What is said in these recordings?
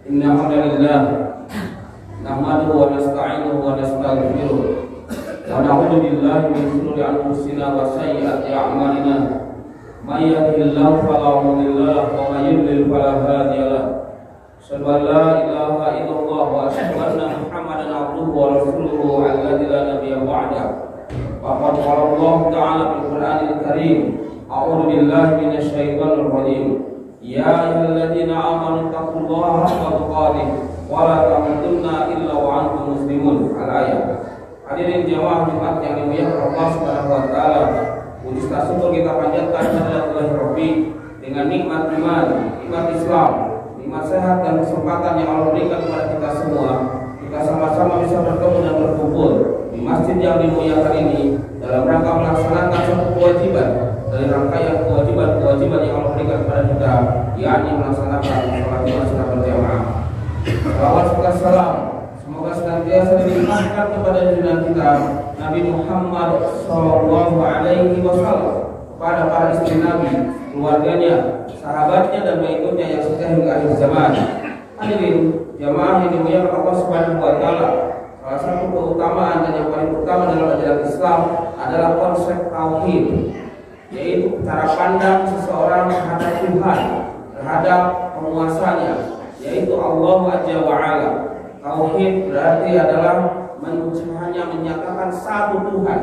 Inna hamdalillah nahmaduhu wa nasta'inuhu wa nastaghfiruh wa na'udzu billahi min shururi anfusina wa sayyiati a'malina. May yahdihillahu fala mudilla lahu wa may yudlil fala hadiya lahu. Asyhadu an la ilaha illallah wa asyhadu anna Muhammadan abduhu wa rasuluhu alladzi la nabiyya ba'dahu. Faqad qala Allah ta'ala fil Qur'anil Karim, a'udzu billahi minasy syaithanir rajim. Ya ayyuhalladzina amanu taqullaha haqqa tuqatih wa la tamutunna illa wa antum muslimun. Al-ayat. Hadirin jamaah Jumat yang dimuliakan Allah Subhanahu wa taala, puji syukur kita panjatkan kepada Allah Rabbi dengan nikmat iman, nikmat Islam, nikmat sehat dan kesempatan yang Allah berikan kepada kita semua. Kita sama-sama bisa bertemu dan berkumpul di masjid yang dimuliakan ini dalam rangka melaksanakan suatu kewajiban dari rangkaian kewajiban yang Allah berikan kepada kita, yakni melaksanakan sholat Jumat secara berjamaah. Salawat serta salam semoga senantiasa dilimpahkan kepada junjungan kita Nabi Muhammad Sallallahu Alaihi Wasallam, kepada para istri Nabi, keluarganya, sahabatnya dan pengikutnya yang setia hingga akhir zaman. Hadirin jamaah yang dimuliakan Allah Subhanahu wa taala, salah satu keutamaan dan yang paling utama dalam ajaran Islam adalah konsep tauhid, yaitu cara pandang seseorang terhadap Tuhan, terhadap penguasanya, yaitu Allah Azza wa Jalla. Tauhid berarti adalah hanya menyatakan satu Tuhan,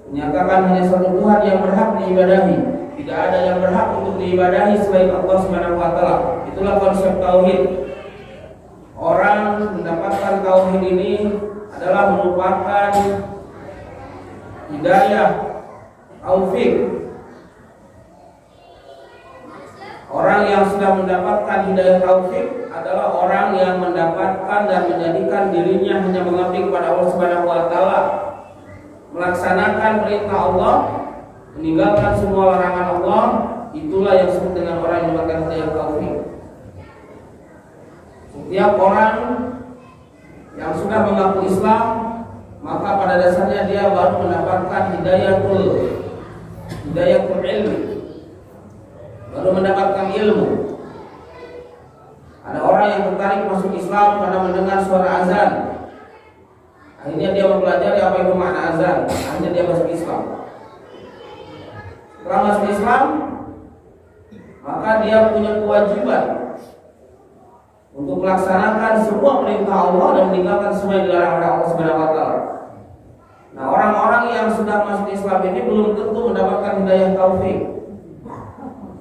menyatakan hanya satu Tuhan yang berhak diibadahi, tidak ada yang berhak untuk diibadahi selain Allah Subhanahu wa taala. Itulah konsep tauhid. Orang mendapatkan tauhid ini adalah merupakan hidayah taufik. Orang yang sudah mendapatkan hidayah taufik adalah orang yang mendapatkan dan menjadikan dirinya hanya mengabdi kepada Allah Subhanahu wa taala, melaksanakan perintah Allah, meninggalkan semua larangan Allah. Itulah yang disebut dengan orang yang mendapatkan hidayah taufik. Setiap orang yang sudah mengaku Islam, maka pada dasarnya dia baru mendapatkan hidayatul ilmi, baru mendapatkan ilmu. Ada orang yang tertarik masuk Islam karena mendengar suara azan. Akhirnya dia mempelajari apa itu makna azan. Akhirnya dia masuk Islam. Setelah masuk Islam, maka dia punya kewajiban untuk melaksanakan semua perintah Allah dan meninggalkan semua yang dilarang oleh Allah Subhanahu wa taala. Nah, orang-orang yang sudah masuk Islam ini belum tentu mendapatkan hidayah taufik.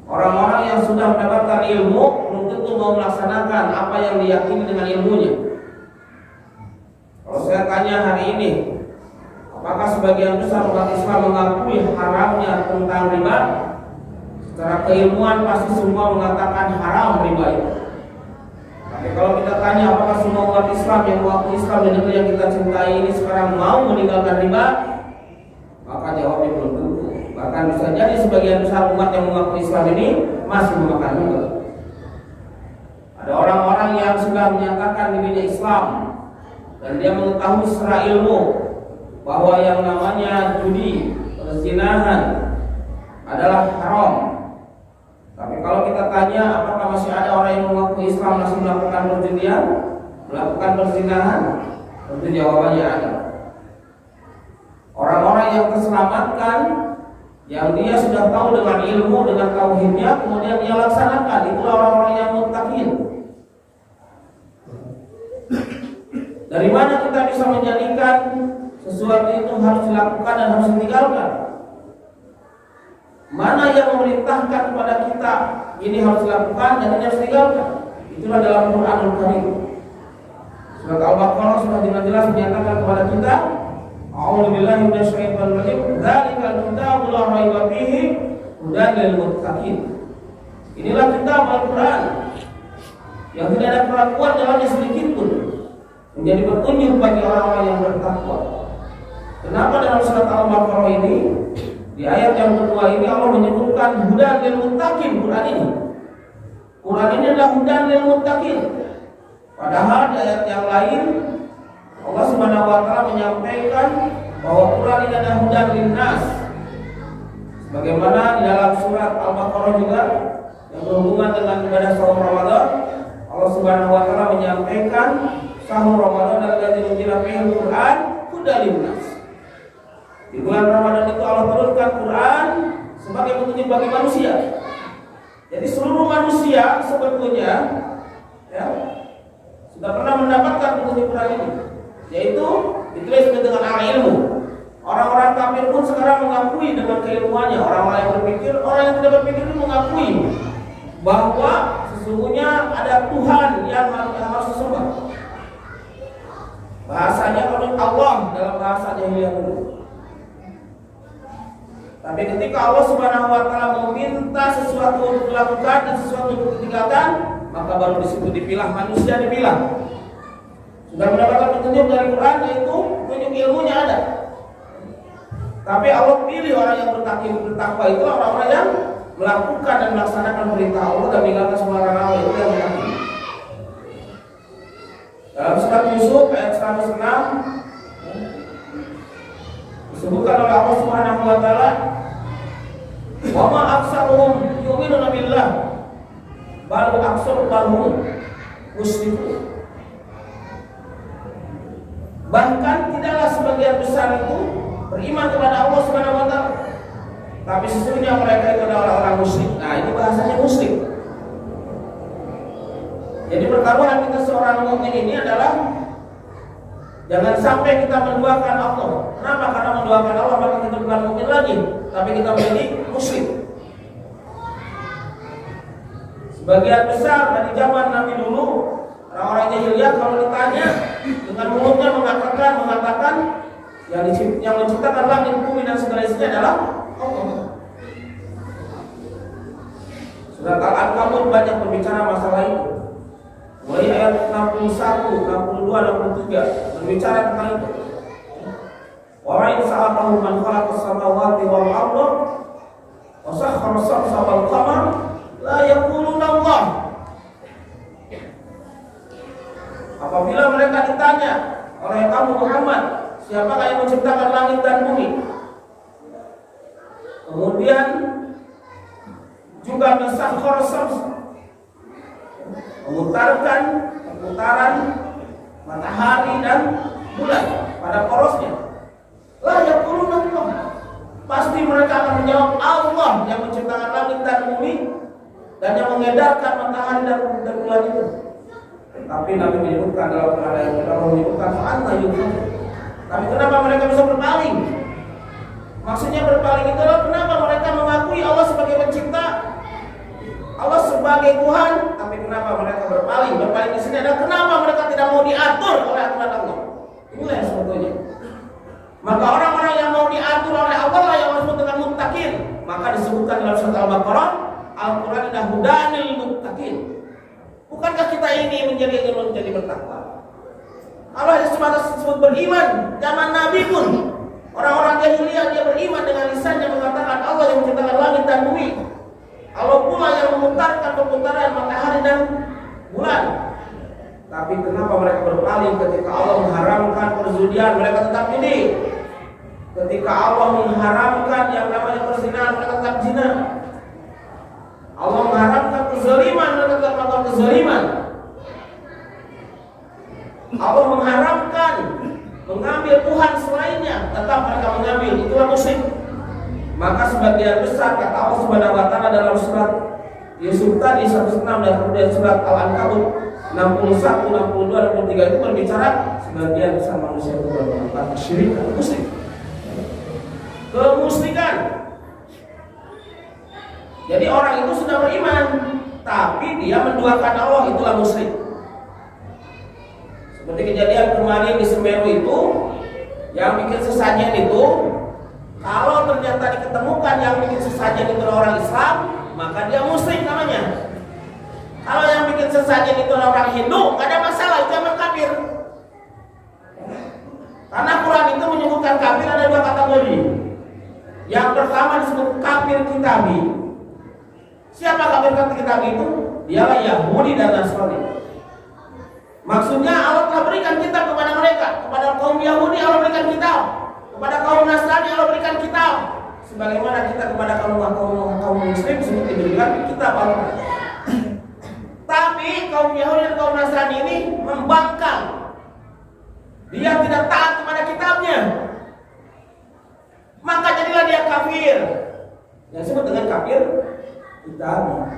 Orang-orang yang sudah mendapatkan ilmu belum tentu mau melaksanakan apa yang diyakini dengan ilmunya. Kalau saya tanya hari ini, apakah sebagian besar umat Islam mengakui haramnya tentang riba? Secara keilmuan pasti semua mengatakan haram riba itu. Tapi kalau kita tanya apakah semua umat Islam yang mengaku Islam di negeri yang kita cintai ini sekarang mau meninggalkan riba, maka jawabnya belum tentu. Bahkan bisa jadi sebagian besar umat yang mengaku Islam ini masih memakan riba. Ada orang-orang yang sudah menyatakan dirinya Islam dan dia mengetahui secara ilmu bahwa yang namanya judi, perzinahan adalah haram. Tapi kalau kita tanya apakah masih ada orang yang mengaku Islam masih melakukan perjudian, melakukan perzinahan, tentu jawabannya ada. Orang-orang yang terselamatkan, yang dia sudah tahu dengan ilmu, dengan tauhidnya, kemudian dia laksanakan, itulah orang-orang yang muttaqin. Dari mana kita bisa menjadikan sesuatu itu harus dilakukan dan harus ditinggalkan? Mana yang memerintahkan kepada kita ini harus dilakukan dan ini harus ditinggalkan? Itulah dalam Qur'anul Karim. Surat Al-Baqarah sudah dengan jelas menyatakan kepada kita, a'udzu billahi minasy syaithanir rajim, dzalikal kitabu la raiba fihi hudan lil muttaqin. Inilah kitab Al-Qur'an yang tidak ada keraguan dalamnya sedikit pun, menjadi petunjuk bagi orang-orang yang bertakwa. Kenapa dalam surat Al-Baqarah ini di ayat yang kedua ini Allah menyebutkan hudan lil muttaqin? Quran ini adalah hudan lil muttaqin. Padahal di ayat yang lain Allah Subhanahu wa taala menyampaikan bahwa Quran ini adalah hudan linnas. Sebagaimana di dalam surat Al-Baqarah juga yang berhubungan dengan ibadah saum Ramadan, Allah Subhanahu wa taala menyampaikan sahur Ramadan alladzi unzila fihi al-Qur'an hudan linnas. Di bulan Ramadan itu Allah turunkan Quran sebagai petunjuk bagi manusia. Jadi seluruh manusia sebetulnya ya, sudah pernah mendapatkan petunjuk Quran ini, yaitu ditulis dengan ilmu. Orang-orang kafir pun sekarang mengakui dengan keilmuannya. Orang-orang yang berpikir, orang yang tidak berpikir itu mengakui bahwa sesungguhnya ada Tuhan yang harus disembah. Bahasanya kalau Allah dalam bahasa jahiliyah dulu. Tapi ketika Allah Subhanahu wa taala meminta sesuatu untuk dilakukan dan sesuatu untuk ditinggalkan, maka baru di situ dipilah manusia dipilah. Sudah mendapatkan petunjuk dari Quran, yaitu petunjuk ilmunya ada. Tapi Allah pilih orang yang bertakwa itu orang-orang yang melakukan dan melaksanakan perintah Allah dan meninggalkan semua larangan Allah, itu yang bertakwa. Dalam surat Yusuf ayat 106 disebutkan oleh Allah Subhanahu wa taala, "Wa ma aktsaruhum yu'minuna billah bal aktsaruhum musyrikun." Bahkan tidaklah sebagian besar itu beriman kepada Allah Subhanahu wa taala, tapi sesungguhnya mereka itu adalah orang musyrik. Nah, ini bahasanya musyrik. Jadi pertaruhan kita seorang mukmin ini adalah jangan sampai kita menduakan Allah. Kenapa? Karena menduakan Allah maka kita bukan mukmin lagi, tapi kita menjadi musyrik. Sebagian besar dari zaman Nabi dulu, orang-orang jahiliyah kalau ditanya dengan mulutnya mengatakan yang menciptakan langit, bumi dan segala isinya adalah Allah. Surat Al-Ankabut banyak berbicara masalah itu. Mulai ayat 61, 62, 63 berbicara tentang itu. Wa in sa'alahu man khalaqas samawati wal arda wa sakhkhara as-samsa wal qamara la yaquluna Allah. Apabila mereka ditanya oleh kamu Muhammad, siapakah yang menciptakan langit dan bumi? Kemudian juga mensakhkhara as-samsa, memutarkan perputaran matahari dan bulan pada porosnya. La yaquluna Allah. Pasti mereka akan menjawab Allah yang menciptakan langit dan bumi dan yang mengedarkan matahari dan bulan itu. Tapi Nabi menyebutkan dalam ayat yang Allah menyebutkan fa'anta yufak. Tapi kenapa mereka bisa berpaling? Maksudnya berpaling itu adalah kenapa mereka mengakui Allah sebagai pencipta, Allah sebagai Tuhan, tapi kenapa mereka berpaling? Berpaling di sini adalah kenapa mereka tidak mau diatur oleh aturan Allah. Inilah yang sebetulnya. Maka orang-orang yang mau diatur oleh Allah lah yang disebut dengan muttaqin. Maka disebutkan dalam surat Al-Baqarah, Al-Quran adalah hudanil muttaqin. Bukankah kita ini menjadi bertakwa? Allah disebut beriman. Zaman Nabi pun orang-orang jahiliyah dia beriman dengan lisannya mengatakan Allah yang menciptakan langit dan bumi. Allah pula yang memutarkan perputaran matahari dan bulan. Tapi kenapa mereka berpaling ketika Allah mengharamkan perjudian, mereka tetap ini. Ketika Allah mengharamkan yang namanya perzinahan, mereka tetap zina. Allah mengharamkan kezaliman, mereka tetap melakukan kezaliman. Allah mengharamkan mengambil Tuhan selainnya, tetap mereka mengambil. Itulah musyrik. Maka sebagian besar kata Allah Subhanahu wa taala dalam surat Yusuf tadi 106 dan kemudian surat Al-Ankabut 61, 62, 63 itu berbicara sebagian besar manusia itu melakukan kesyirikan, musyrik. Kemusyrikan. Jadi orang itu sudah beriman, tapi dia menduakan Allah, itulah musyrik. Seperti kejadian kemarin di Semeru itu, yang bikin sesajen itu, kalau ternyata diketemukan yang bikin sesajen itu orang Islam, maka dia musyrik namanya. Kalau yang bikin sesajen itu orang Hindu, nggak ada masalah, itu emang kafir. Karena Quran itu menyebutkan kafir ada dua kategori. Yang pertama disebut kafir kitabi. Siapa kafir kitabi itu? Dialah Yahudi dan Nasrani. Maksudnya Allah telah berikan kitab kepada mereka. Kepada kaum Yahudi Allah berikan kitab, kepada kaum Nasrani Allah berikan kitab. Sebagaimana kita kepada kaum muslim seperti diberikan kitab Allah. Tapi kaum Yahudi dan kaum Nasrani ini membangkang. Dia tidak taat kepada kitabnya. Maka jadilah dia kafir. Yang disebut dengan kafir kitab.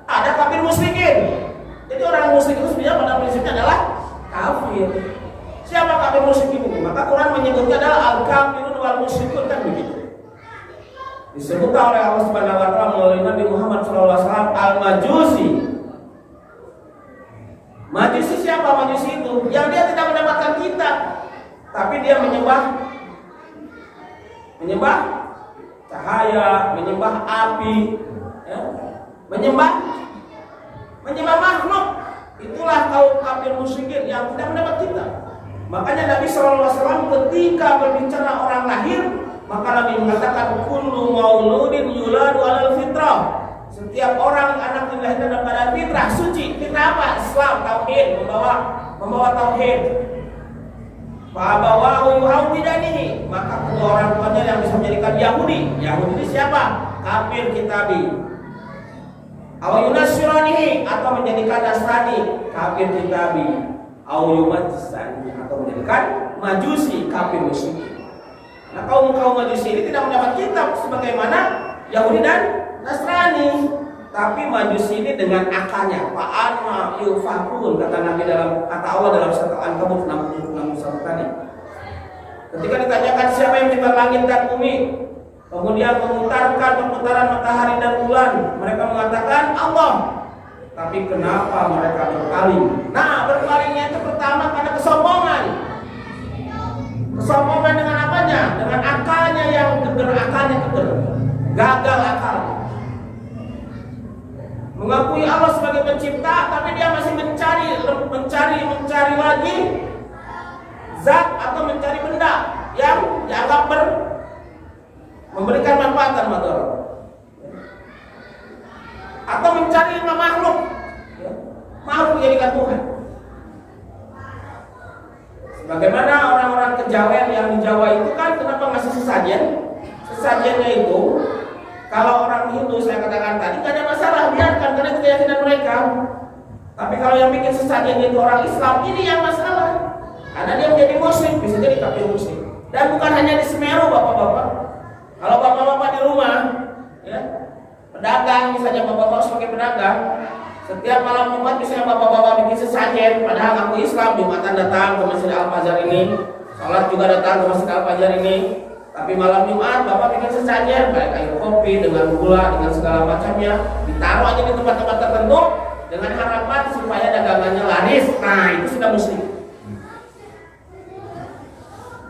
Ada kafir musyrikin. Jadi orang musyrik itu sebenarnya pada prinsipnya adalah kafir. Siapa kafir musyrikin itu? Maka Quran menyebutnya adalah al-kafirun wal musyrikun, kan begitu. Disebut oleh Allah Subhanahu wa taala melalui Nabi Muhammad SAW al-majusi. Majusi siapa majusi itu? Yang dia tidak mendapatkan kitab, tapi dia menyembah cahaya, menyembah api, ya? menyembah makhluk. Itulah kaum kafir musyrikin yang tidak mendapat kitab. Makanya Nabi SAW ketika berbicara orang lahir, maka Nabi mengatakan kullu mauludin yuladu alal fitrah. Setiap orang anak yang dilahirkan dalam keadaan fitrah suci. Fitrah apa? Islam, tauhid, membawa tauhid. Fa abawahu yuhawidanihi, maka kedua orang tuanya yang bisa menjadikan Yahudi. Yahudi ini siapa? Kafir kitabi. Aw yunasyiranihi, atau menjadikan Nasrani, kafir kitabi. Aw yumajisani, atau menjadikan Majusi, kafir musyrik. Nah, kaum Majusi ini tidak mendapat kitab sebagaimana Yahudi dan Nasrani, tapi Majusi ini dengan akalnya. Fa'anma yufakun, kata Nabi kata Allah dalam surat Al-Ankabut 61 tadi. Ketika ditanyakan siapa yang mencipta langit dan bumi, kemudian memutarkan perputaran matahari dan bulan, mereka mengatakan Allah. Tapi kenapa mereka berpaling? Nah, berpalingnya itu pertama karena kesombongan. Kesombongan dengan apanya? Dengan akalnya yang keger. Gagal akal. Mengakui Allah sebagai pencipta, tapi dia masih mencari lagi zat atau mencari benda yang dianggap memberikan manfaat dan madarat, atau mencari makhluk jadikan Tuhan. Bagaimana orang-orang kejawen yang di Jawa itu kan kenapa ngasih sesajen? Sesajennya itu kalau orang Hindu saya katakan tadi gak ada masalah, biarkan karena itu keyakinan mereka. Tapi kalau yang bikin sesajennya itu orang Islam, ini yang masalah. Karena dia menjadi musyrik, bisa jadi kafir musyrik. Dan bukan hanya di Semeru, bapak-bapak. Kalau bapak-bapak di rumah, ya, pedagang misalnya, bapak-bapak sebagai pedagang, setiap malam Jumat misalnya bapak-bapak bikin sesajen, padahal aku Islam, Jumatan datang ke Masjid Al-Fajar ini, sholat juga datang ke Masjid Al-Fajar ini. Tapi malam Jumat bapak bikin sesajen, baik air kopi dengan gula dengan segala macamnya, ditaruh aja di tempat-tempat tertentu dengan harapan supaya dagangannya laris. Nah, itu sudah musyrik.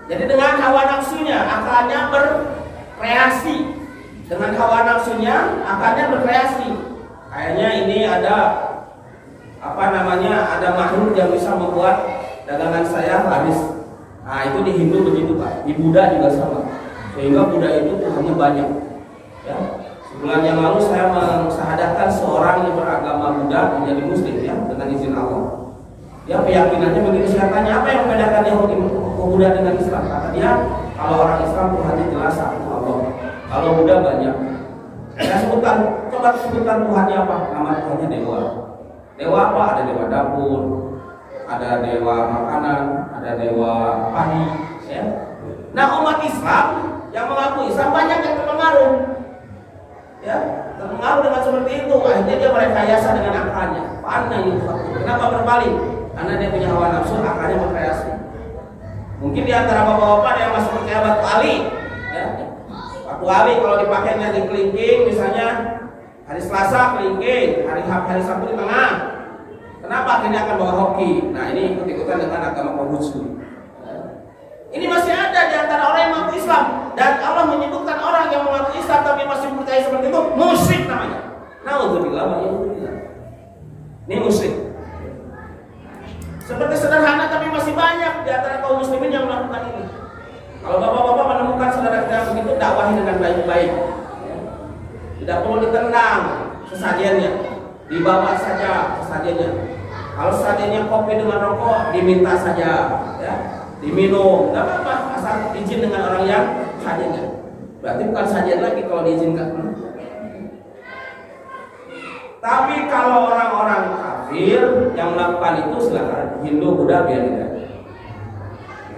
Jadi dengan hawa nafsunya, akalnya berkreasi. Dengan hawa nafsunya, akalnya berkreasi. Kayaknya ini ada ada makhluk yang bisa membuat dagangan saya laris. Nah, itu di Hindu begitu, Pak. Di Buddha juga sama. Sehingga Buddha itu Tuhannya banyak. Ya. Sebulan yang lalu saya mensyahadatan seorang yang beragama Buddha menjadi Muslim, ya, dengan izin Allah. Dia keyakinannya begitu. Saya tanya apa yang membedakan Yahudi Buddha dengan Islam? Kata dia, kalau orang Islam Tuhannya jelas satu Allah. Kalau Buddha banyak. Saya coba sebutkan Tuhannya apa? Nama Tuhannya dewa. Dewa apa? Ada dewa dapur, ada dewa makanan, ada dewa padi, ya. Nah, umat Islam yang mengaku Islam banyak yang terpengaruh, ya, terpengaruh dengan seperti itu. Akhirnya dia merekayasa dengan akalnya. Kenapa berpaling? Karena dia punya hawa nafsu, akalnya berkreasi. Mungkin di antara bapak-bapak ada yang masih percaya batu ali, ya. Batu ali kalau dipakainya di kelingking, misalnya hari Selasa kelingking, hari Sabtu di tengah. Kenapa akhirnya akan bawa hoki? Nah, ini ikut-ikutan dengan agama Konghucu. Ini masih ada di antara orang yang mengaku Islam, dan Allah menyebutkan orang yang mengaku Islam tapi masih percaya seperti itu musyrik namanya. Nauzubillah wa iyyazubillah. Ini musyrik. Seperti sederhana tapi masih banyak di antara kaum muslimin yang melakukan ini. Kalau bapak-bapak menemukan saudara kita begitu, dakwahi dengan baik-baik. Tidak perlu ditendang sesajennya, dibawa saja sesajennya. Kalau sesajennya kopi dengan rokok, diminta saja, ya, diminum, tidak apa-apa, asal izin dengan orang yang sajennya. Berarti bukan sajen lagi kalau diizinkan. Tapi kalau orang-orang kafir yang melakukan itu silakan, Hindu, Buddha biar tidak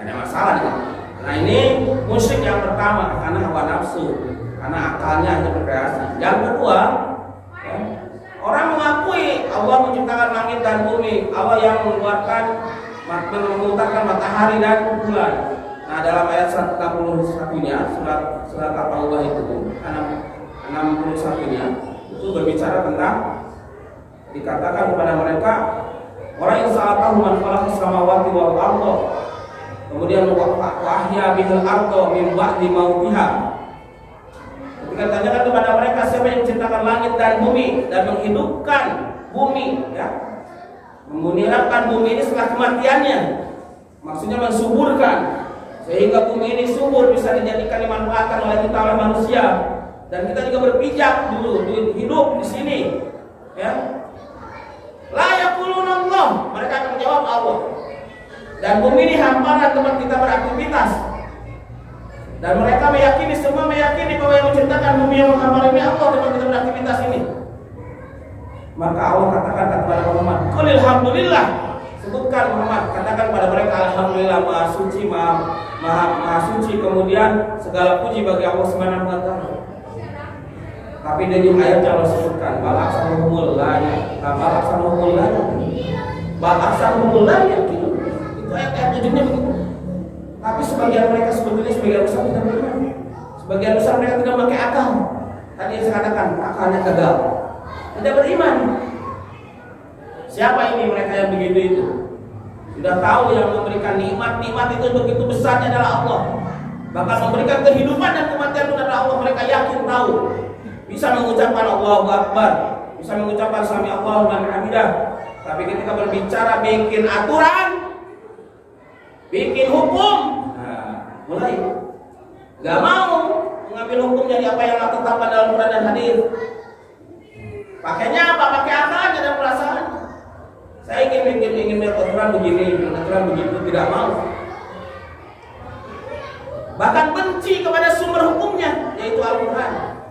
ada masalah kan? Nah ini musyrik yang pertama karena hawa nafsu, karena akalnya hanya berkreasi. Yang kedua, ya, orang mengakui Allah menciptakan langit dan bumi, Allah yang memutarkan matahari dan bulan. Nah dalam ayat 161-nya surat Al-Allah itu 61-nya itu berbicara tentang, dikatakan kepada mereka, orang yang sa'atahu man khalaqas samawati wal arda, kemudian wahya bihil arda min ba'di mautiha. Ketika tanyakan kepada mereka siapa yang menciptakan langit dan bumi dan menghidupkan bumi, ya, memunirkan bumi ini setelah kematiannya, maksudnya mensuburkan sehingga bumi ini subur bisa dijadikan dimanfaatkan oleh kita, oleh manusia, dan kita juga berpijak dulu hidup di sini, ya. La yaquluna Allah, mereka akan menjawab Allah. Dan bumi ini hamparan tempat kita beraktivitas. Dan mereka semua meyakini bahwa yang menciptakan bumi yang hamparan ini Allah, tempat kita beraktivitas ini. Maka Allah katakan kepada Muhammad, qul alhamdulillah, sebutkan Muhammad, katakan kepada mereka alhamdulillah, maha suci, kemudian segala puji bagi Allah Subhanahu wa taala. Tapi di ujung ayatnya Allah sebutkan balaksanuhumul laya gitu. Itu ayat ujungnya begitu. Tapi sebagian mereka sebetulnya sebagian besar tidak beriman. Sebagian besar mereka tidak memakai akal. Tadi saya katakan akalnya gagal, tidak beriman. Siapa ini mereka yang begitu itu? Sudah tahu yang memberikan nikmat itu begitu besarnya adalah Allah. Bahkan memberikan kehidupan dan kematian itu adalah Allah. Mereka yakin tahu. Bisa mengucapkan Allahu Akbar, bisa mengucapkan Sami Allahu liman hamidah. Tapi ketika berbicara bikin aturan, bikin hukum, nah, mulai nggak mau mengambil hukum jadi apa yang Allah tetapkan dalam Quran dan hadis. Pakainya apa? Pakai akalnya dan perasaan. Saya ingin aturan begini, aturan begitu, tidak mau. Bahkan benci kepada sumber hukumnya, yaitu Al-Quran.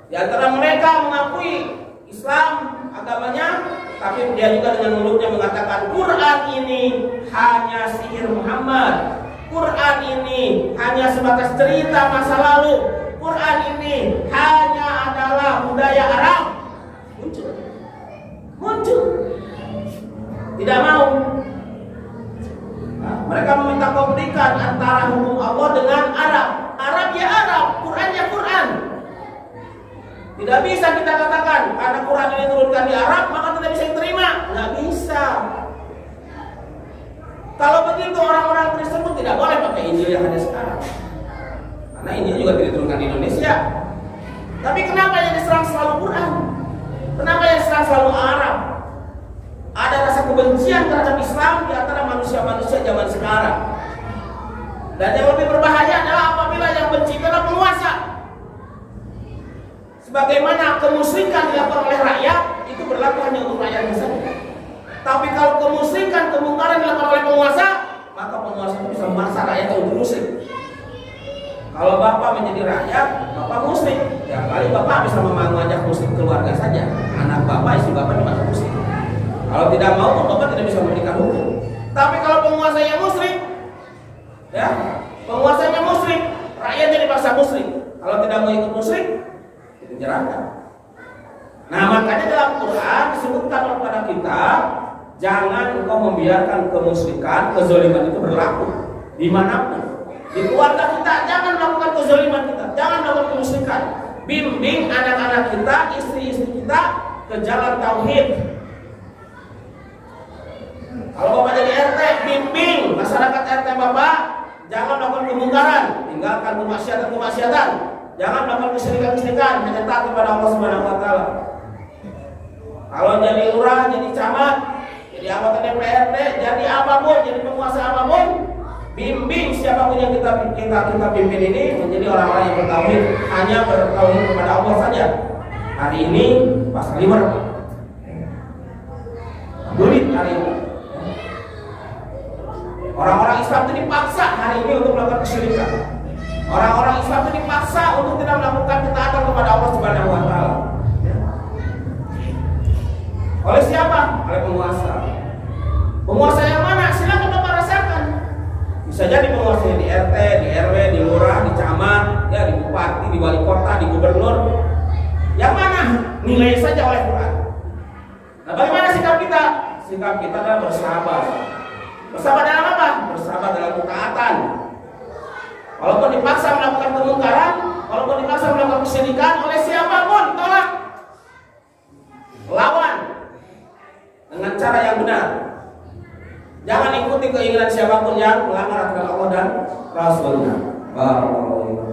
Di antara mereka mengakui Islam agamanya, tapi dia juga dengan mulutnya mengatakan Quran ini hanya sihir Muhammad, Quran ini hanya sebatas cerita masa lalu, Quran ini hanya adalah budaya Arab. Muncul, tidak mau. Nah, mereka meminta kompetikan antara hukum Allah dengan Arab. Arab ya Arab, Quran ya Quran. Tidak bisa kita katakan karena Quran ini turunkan di Arab maka tidak bisa diterima. Nggak bisa. Kalau begitu orang-orang Kristen pun tidak boleh pakai Injil yang ada sekarang. Karena Injil juga tidak diturunkan di Indonesia. Tapi kenapa yang diserang selalu Quran? Kenapa yang diserang selalu Arab? Ada rasa kebencian terhadap Islam di antara manusia-manusia zaman sekarang. Dan yang lebih berbahaya adalah apabila yang benci adalah penguasa. Sebagaimana kemusyrikan dilakukan oleh rakyat itu berlaku hanya untuk rakyatnya saja. Tapi kalau kemusyrikan, kemungkaran dilakukan oleh penguasa, maka penguasa itu bisa memaksa rakyat untuk musyrik. Kalau bapak menjadi rakyat, bapak musyrik, ya kali bapak bisa mengajak musyrik keluarga saja. Anak bapak, istri bapak dimasuk musyrik. Kalau tidak mau, bapak tidak bisa memberikan hukum. Tapi kalau penguasanya musyrik, ya penguasanya musyrik, rakyatnya dipaksa musyrik. Kalau tidak mau ikut musyrik, dipenjarakan. Nah makanya dalam Quran disebutkan kepada kita, jangan engkau membiarkan kemusyrikan, kezaliman itu berlaku dimanapun. Di keluarga kita jangan melakukan kezaliman kita, jangan melakukan kemusyrikan. Bimbing anak-anak kita, istri-istri kita ke jalan tauhid. Kalau bapak jadi RT, bimbing masyarakat RT bapak, jangan melakukan kemungkaran, tinggalkan kemaksiatan. Jangan melakukan kesyirikan, hanya taat kepada Allah Subhanahu wa taala. Kalau jadi lurah, jadi camat, jadi anggota DPRD, jadi apapun, jadi penguasa apapun, bimbing siapapun yang kita pimpin ini menjadi orang-orang yang bertauhid, hanya bertauhid kepada Allah saja. Hari ini pasal 5 bulit hari ini. Orang-orang Islam itu dipaksa hari ini untuk melakukan kesyirikan. Orang-orang Islam itu dipaksa untuk tidak melakukan ketaatan kepada Allah Subhanahu wa taala. Oleh gubernur, yang mana nilai saja oleh Quran. Nah, bagaimana sikap kita? Sikap kita adalah bersabar. Bersabar dalam apa? Bersabar dalam ketaatan. Walaupun dipaksa melakukan kemungkaran, walaupun dipaksa melakukan kesyirikan oleh siapapun, tolak. Lawan dengan cara yang benar. Jangan ikuti keinginan siapapun yang melanggar aturan Allah dan Rasulnya. Barakallahu